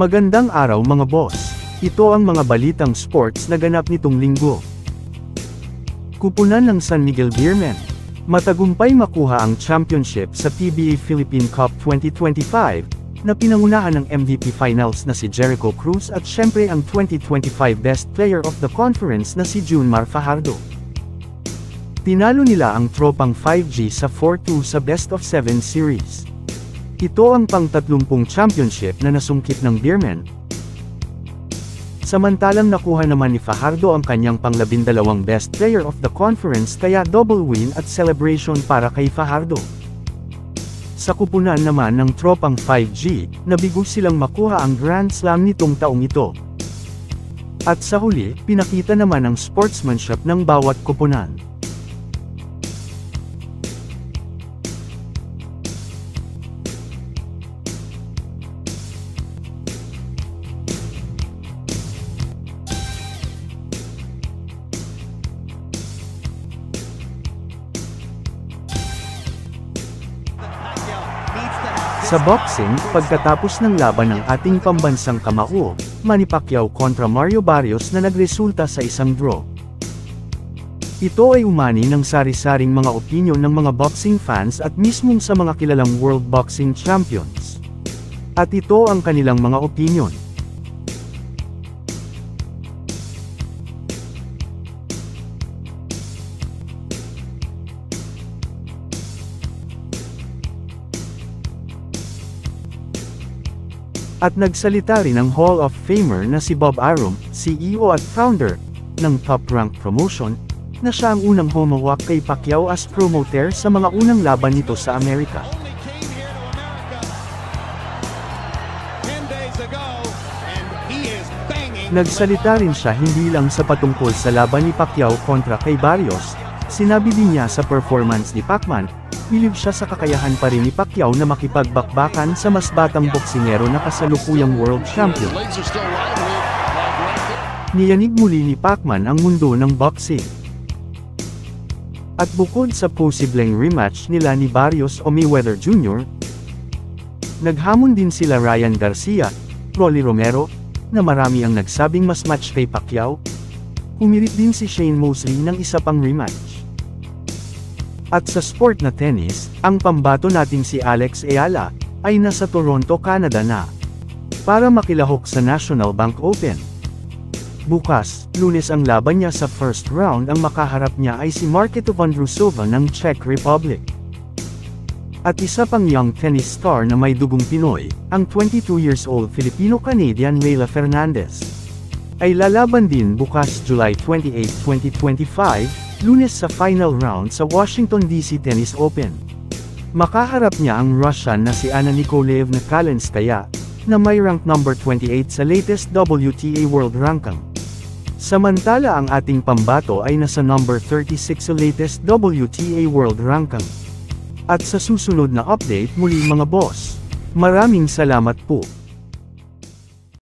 Magandang araw mga boss. Ito ang mga balitang sports na ganap nitong linggo. Kupunan ng San Miguel Beermen. Matagumpay makuha ang championship sa PBA Philippine Cup 2025, na pinangunahan ng MVP Finals na si Jericho Cruz at syempre ang 2025 Best Player of the Conference na si Junmar Fajardo. Tinalo nila ang tropang 5G sa 4-2 sa Best of 7 Series. Ito ang pang-30 championship na nasungkit ng Beermen. Samantalang nakuha naman ni Fajardo ang kanyang pang-12 Best Player of the Conference kaya double win at celebration para kay Fajardo. Sa kupunan naman ng tropang 5G, nabigo silang makuha ang Grand Slam nitong taong ito. At sa huli, pinakita naman ang sportsmanship ng bawat kupunan. Sa boxing, pagkatapos ng laban ng ating pambansang kamao, Manny Pacquiao kontra Mario Barrios na nagresulta sa isang draw. Ito ay umani ng sari-saring mga opinyon ng mga boxing fans at mismong sa mga kilalang world boxing champions. At ito ang kanilang mga opinyon. At nagsalita rin ang Hall of Famer na si Bob Arum, CEO at founder ng Top Rank Promotion, na siya ang unang humawak kay Pacquiao as promoter sa mga unang laban nito sa Amerika. Nagsalita rin siya hindi lang sa patungkol sa laban ni Pacquiao kontra kay Barrios, sinabi din niya sa performance ni Pacman, bilib siya sa kakayahan pa rin ni Pacquiao na makipagbakbakan sa mas batang boksingero na kasalukuyang world champion. Niyanig muli ni Pacman ang mundo ng boxing. At bukod sa posibleng rematch nila ni Barrios o Mayweather Jr., naghamon din sila Ryan Garcia, Rolly Romero, na marami ang nagsabing mas match kay Pacquiao. Humirit din si Shane Mosley ng isa pang rematch. At sa sport na tennis, ang pambato nating si Alex Ayala, ay nasa Toronto, Canada na, para makilahok sa National Bank Open. Bukas, Lunes ang laban niya sa first round, ang makaharap niya ay si Marketa Vondrousova ng Czech Republic. At isa pang young tennis star na may dugong Pinoy, ang 22 years old Filipino-Canadian Leylah Fernandez, ay lalaban din bukas July 28, 2025, Lunes sa final round sa Washington DC Tennis Open. Makaharap niya ang Russian na si Anna Nikolaevna Kalinskaya, na may rank number 28 sa latest WTA World Ranking. Samantala ang ating pambato ay nasa number 36 sa latest WTA World Ranking. At sa susunod na update muli mga boss. Maraming salamat po.